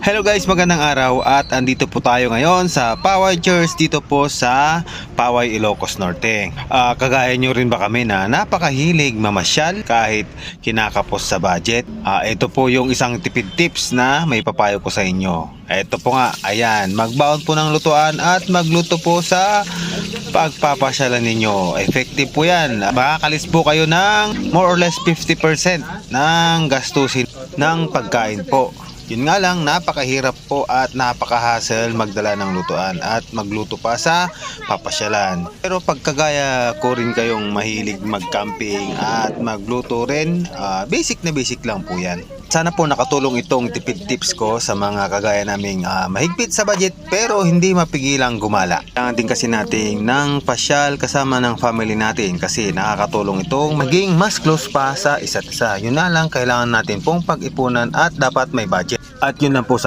Hello guys, magandang araw at andito po tayo ngayon sa Paway Church dito po sa Paway, Ilocos Norte. Kagaya nyo rin ba kami na napakahilig mamasyal kahit kinakapos sa budget? Ito po yung isang tipid tips na may papayo ko sa inyo. Ito po nga, ayan, magbaon po ng lutuan at magluto po sa pagpapasyalan ninyo. Effective po yan. Makakalis po kayo ng more or less 50% ng gastusin ng pagkain po. Yun nga lang, napakahirap po at napaka-hassle magdala ng lutuan at magluto pa sa papasyalan. Pero pagkagaya ko rin kayong mahilig mag-camping at magluto rin, basic na basic lang po yan. Sana po nakatulong itong tipid tips ko sa mga kagaya naming mahigpit sa budget pero hindi mapigilang gumala. Kailangan din kasi natin ng pasyal kasama ng family natin kasi nakakatulong itong maging mas close pa sa isa't isa. Yun na lang, kailangan natin pong pag-ipunan at dapat may budget. At yun lang po sa